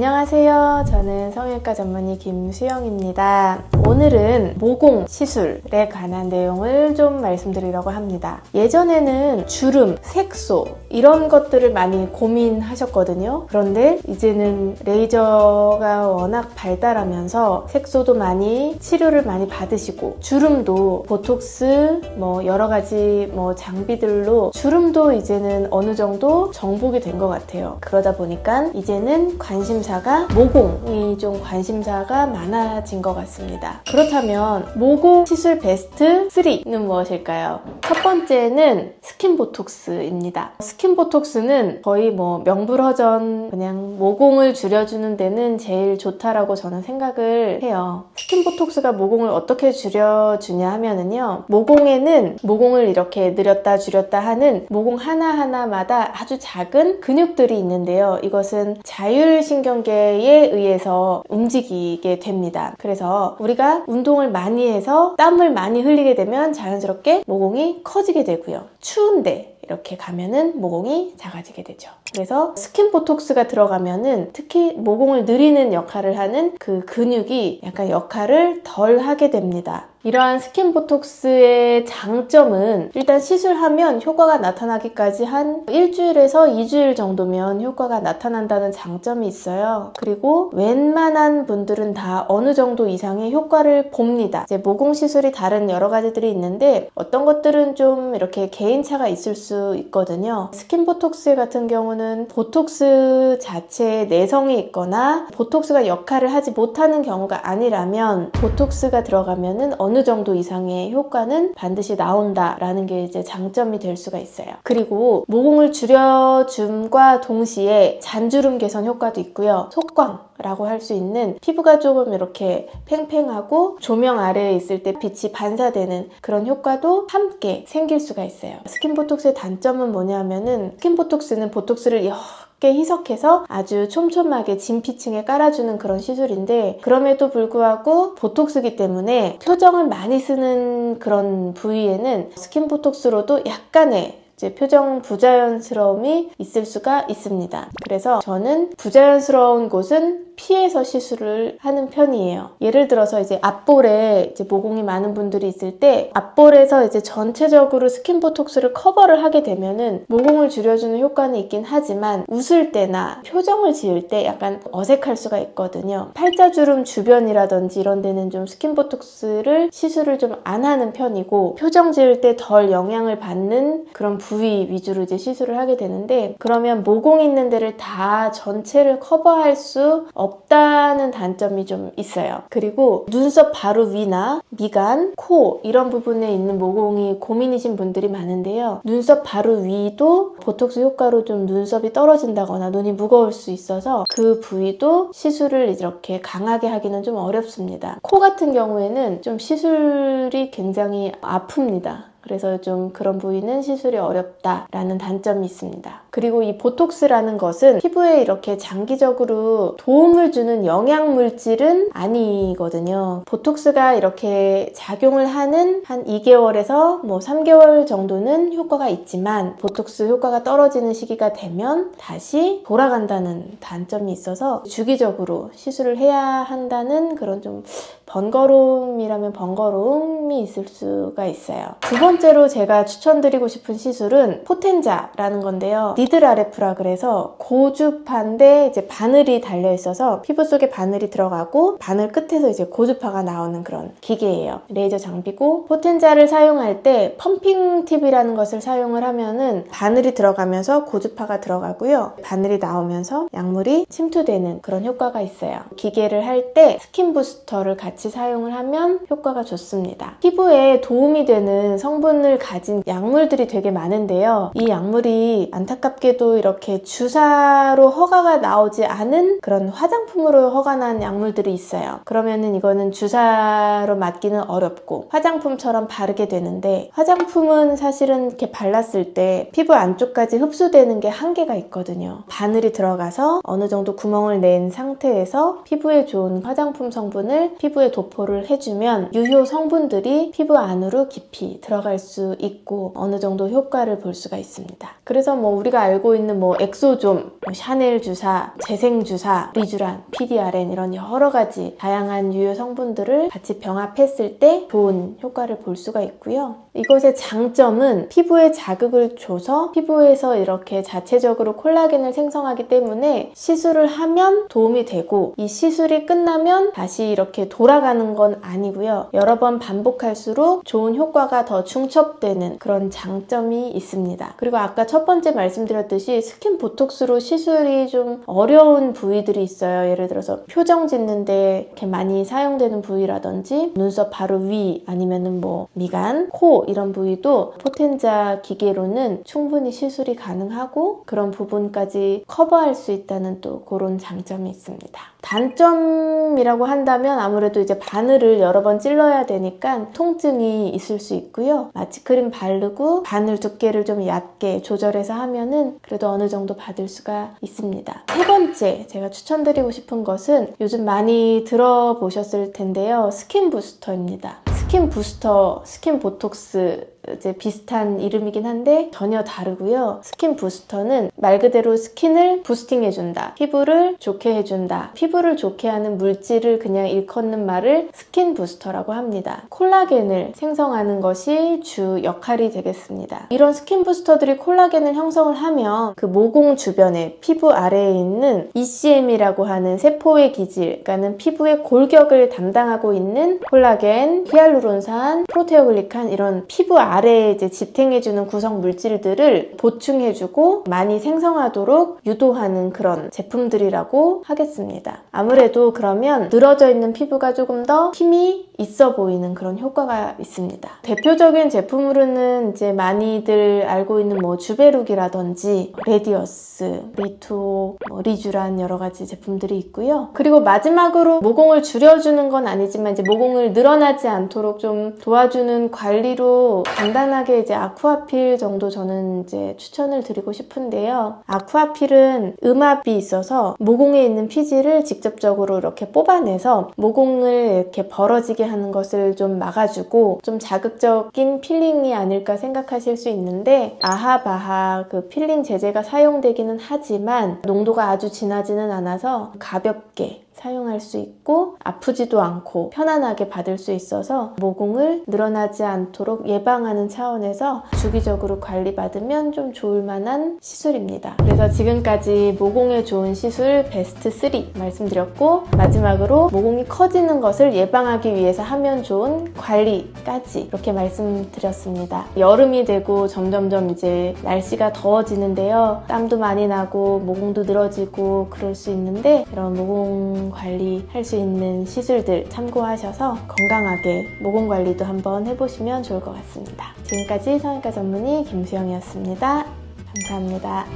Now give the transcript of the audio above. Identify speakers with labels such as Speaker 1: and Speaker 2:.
Speaker 1: 안녕하세요. 저는 성형외과 전문의 김수영입니다. 오늘은 모공 시술에 관한 내용을 좀 말씀드리려고 합니다. 예전에는 주름, 색소 이런 것들을 많이 고민하셨거든요. 그런데 이제는 레이저가 워낙 발달하면서 색소도 많이 치료를 많이 받으시고 주름도 보톡스 여러 가지 장비들로 주름도 이제는 어느 정도 정복이 된 것 같아요. 그러다 보니까 이제는 관심사가 모공이 좀 관심사가 많아진 것 같습니다. 그렇다면 모공 시술 베스트 3는 무엇일까요? 첫 번째는 스킨 보톡스입니다. 스킨 보톡스는 거의 명불허전 그냥 모공을 줄여주는 데는 제일 좋다라고 저는 생각을 해요. 스킨 보톡스가 모공을 어떻게 줄여주냐 하면은요, 모공에는 모공을 이렇게 늘렸다 줄였다 하는 모공 하나하나마다 아주 작은 근육들이 있는데요. 이것은 자율신경계에 의해서 움직이게 됩니다. 그래서 우리가 운동을 많이 해서 땀을 많이 흘리게 되면 자연스럽게 모공이 커지게 되고요. 추운데 이렇게 가면은 모공이 작아지게 되죠. 그래서 스킨 보톡스가 들어가면은 특히 모공을 늘리는 역할을 하는 그 근육이 약간 역할을 덜 하게 됩니다. 이러한 스킨 보톡스의 장점은 일단 시술하면 효과가 나타나기까지 한 일주일에서 2주일 정도면 효과가 나타난다는 장점이 있어요. 그리고 웬만한 분들은 다 어느 정도 이상의 효과를 봅니다. 이제 모공 시술이 다른 여러 가지들이 있는데 어떤 것들은 좀 이렇게 개인차가 있을 수 있거든요. 스킨 보톡스 같은 경우는 보톡스 자체에 내성이 있거나 보톡스가 역할을 하지 못하는 경우가 아니라면 보톡스가 들어가면은 어느 정도 이상의 효과는 반드시 나온다라는 게 이제 장점이 될 수가 있어요. 그리고 모공을 줄여줌과 동시에 잔주름 개선 효과도 있고요. 속광라고 할 수 있는 피부가 조금 이렇게 팽팽하고 조명 아래에 있을 때 빛이 반사되는 그런 효과도 함께 생길 수가 있어요. 스킨 보톡스의 단점은 뭐냐면은 스킨 보톡스는 보톡스를 희석해서 아주 촘촘하게 진피층에 깔아주는 그런 시술인데 그럼에도 불구하고 보톡스기 때문에 표정을 많이 쓰는 그런 부위에는 스킨 보톡스로도 약간의 표정 부자연스러움이 있을 수가 있습니다. 그래서 저는 부자연스러운 곳은 피해서 시술을 하는 편이에요. 예를 들어서 앞볼에 모공이 많은 분들이 있을 때 앞볼에서 전체적으로 스킨 보톡스를 커버를 하게 되면은 모공을 줄여주는 효과는 있긴 하지만 웃을 때나 표정을 지을 때 약간 어색할 수가 있거든요. 팔자주름 주변이라든지 이런 데는 좀 스킨 보톡스를 시술을 좀 안 하는 편이고 표정 지을 때 덜 영향을 받는 그런 부위 위주로 시술을 하게 되는데 그러면 모공 있는 데를 다 전체를 커버할 수 없다는 단점이 좀 있어요. 그리고 눈썹 바로 위나 미간, 코 이런 부분에 있는 모공이 고민이신 분들이 많은데요. 눈썹 바로 위도 보톡스 효과로 좀 눈썹이 떨어진다거나 눈이 무거울 수 있어서 그 부위도 시술을 이렇게 강하게 하기는 좀 어렵습니다. 코 같은 경우에는 좀 시술이 굉장히 아픕니다. 그래서 좀 그런 부위는 시술이 어렵다라는 단점이 있습니다. 그리고 이 보톡스라는 것은 피부에 이렇게 장기적으로 도움을 주는 영양물질은 아니거든요. 보톡스가 이렇게 작용을 하는 한 2개월에서 3개월 정도는 효과가 있지만 보톡스 효과가 떨어지는 시기가 되면 다시 돌아간다는 단점이 있어서 주기적으로 시술을 해야 한다는 그런 좀 번거로움이라면 번거로움이 있을 수가 있어요. 두 번째로 제가 추천드리고 싶은 시술은 포텐자라는 건데요. 니들 RF라 그래서 고주파인데 바늘이 달려 있어서 피부 속에 바늘이 들어가고 바늘 끝에서 고주파가 나오는 그런 기계예요. 레이저 장비고 포텐자를 사용할 때 펌핑 팁이라는 것을 사용을 하면은 바늘이 들어가면서 고주파가 들어가고요. 바늘이 나오면서 약물이 침투되는 그런 효과가 있어요. 기계를 할 때 스킨 부스터를 같이 사용을 하면 효과가 좋습니다. 피부에 도움이 되는 성분을 가진 약물들이 되게 많은데요. 이 약물이 안타깝게도 이렇게 주사로 허가가 나오지 않은 그런 화장품으로 허가난 약물들이 있어요. 그러면은 이거는 주사로 맞기는 어렵고 화장품처럼 바르게 되는데 화장품은 사실은 이렇게 발랐을 때 피부 안쪽까지 흡수되는 게 한계가 있거든요. 바늘이 들어가서 어느 정도 구멍을 낸 상태에서 피부에 좋은 화장품 성분을 피부에 도포를 해주면 유효 성분들이 피부 안으로 깊이 들어갈 들어갈 수 있고 어느 정도 효과를 볼 수가 있습니다. 그래서 우리가 알고 있는 엑소좀, 샤넬 주사, 재생 주사, 리쥬란, PDRN 이런 여러 가지 다양한 유효 성분들을 같이 병합했을 때 좋은 효과를 볼 수가 있고요. 이것의 장점은 피부에 자극을 줘서 피부에서 이렇게 자체적으로 콜라겐을 생성하기 때문에 시술을 하면 도움이 되고, 이 시술이 끝나면 다시 이렇게 돌아가는 건 아니고요. 여러 번 반복할수록 좋은 효과가 더 중첩되는 그런 장점이 있습니다. 그리고 아까 첫 번째 말씀드렸듯이 스킨 보톡스로 시술이 좀 어려운 부위들이 있어요. 예를 들어서 표정 짓는데 이렇게 많이 사용되는 부위라든지 눈썹 바로 위, 아니면은 미간, 코 이런 부위도 포텐자 기계로는 충분히 시술이 가능하고 그런 부분까지 커버할 수 있다는 또 그런 장점이 있습니다. 단점이라고 한다면 아무래도 이제 바늘을 여러 번 찔러야 되니까 통증이 있을 수 있고요. 마취크림 바르고 바늘 두께를 좀 얕게 조절해서 하면은 그래도 어느 정도 받을 수가 있습니다. 세 번째 제가 추천드리고 싶은 것은 요즘 많이 들어보셨을 텐데요. 스킨 부스터입니다. 스킨 부스터, 스킨 보톡스 이제 비슷한 이름이긴 한데 전혀 다르고요. 스킨 부스터는 말 그대로 스킨을 부스팅해준다, 피부를 좋게 해준다, 피부를 좋게 하는 물질을 그냥 일컫는 말을 스킨 부스터라고 합니다. 콜라겐을 생성하는 것이 주 역할이 되겠습니다. 이런 스킨 부스터들이 콜라겐을 형성을 하면 그 모공 주변에 피부 아래에 있는 ECM이라고 하는 세포의 기질, 그러니까는 피부의 골격을 담당하고 있는 콜라겐, 히알루론산, 프로테오글리칸 이런 피부 아래에 이제 지탱해주는 구성 물질들을 보충해주고 많이 생성하도록 유도하는 그런 제품들이라고 하겠습니다. 아무래도 그러면 늘어져 있는 피부가 조금 더 힘이 있어 보이는 그런 효과가 있습니다. 대표적인 제품으로는 이제 많이들 알고 있는 주베룩이라든지 레디어스, 리투, 리쥬란 여러 가지 제품들이 있고요. 그리고 마지막으로 모공을 줄여주는 건 아니지만 이제 모공을 늘어나지 않도록 좀 도와주는 관리로 간단하게 이제 아쿠아필 정도 저는 이제 추천을 드리고 싶은데요. 아쿠아필은 음압이 있어서 모공에 있는 피지를 직접적으로 이렇게 뽑아내서 모공을 이렇게 벌어지게 하는 것을 좀 막아주고 좀 자극적인 필링이 아닐까 생각하실 수 있는데, 아하바하 그 필링 제제가 사용되기는 하지만 농도가 아주 진하지는 않아서 가볍게 사용할 수 있고 아프지도 않고 편안하게 받을 수 있어서 모공을 늘어나지 않도록 예방하는 차원에서 주기적으로 관리받으면 좀 좋을 만한 시술입니다. 그래서 지금까지 모공에 좋은 시술 베스트 3 말씀드렸고, 마지막으로 모공이 커지는 것을 예방하기 위해서 하면 좋은 관리까지 이렇게 말씀드렸습니다. 여름이 되고 점점점 이제 날씨가 더워지는데요. 땀도 많이 나고 모공도 늘어지고 그럴 수 있는데, 이런 모공 관리할 수 있는 시술들 참고하셔서 건강하게 모공 관리도 한번 해보시면 좋을 것 같습니다. 지금까지 성형외과 전문의 김수영이었습니다. 감사합니다.